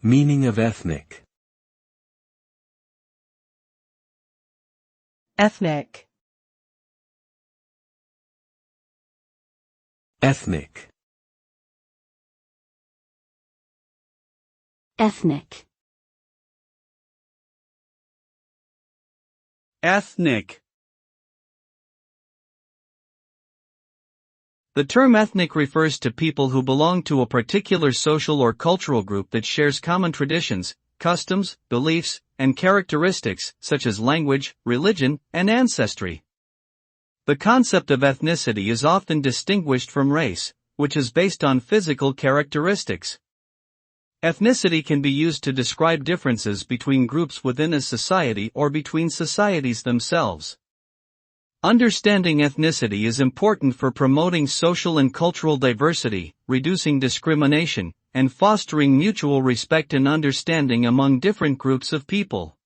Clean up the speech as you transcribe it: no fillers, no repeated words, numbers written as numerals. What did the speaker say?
Meaning of ethnic. Ethnic. Ethnic. Ethnic. Ethnic. The term ethnic refers to people who belong to a particular social or cultural group that shares common traditions, customs, beliefs, and characteristics, such as language, religion, and ancestry. The concept of ethnicity is often distinguished from race, which is based on physical characteristics. Ethnicity can be used to describe differences between groups within a society or between societies themselves. Understanding ethnicity is important for promoting social and cultural diversity, reducing discrimination, and fostering mutual respect and understanding among different groups of people.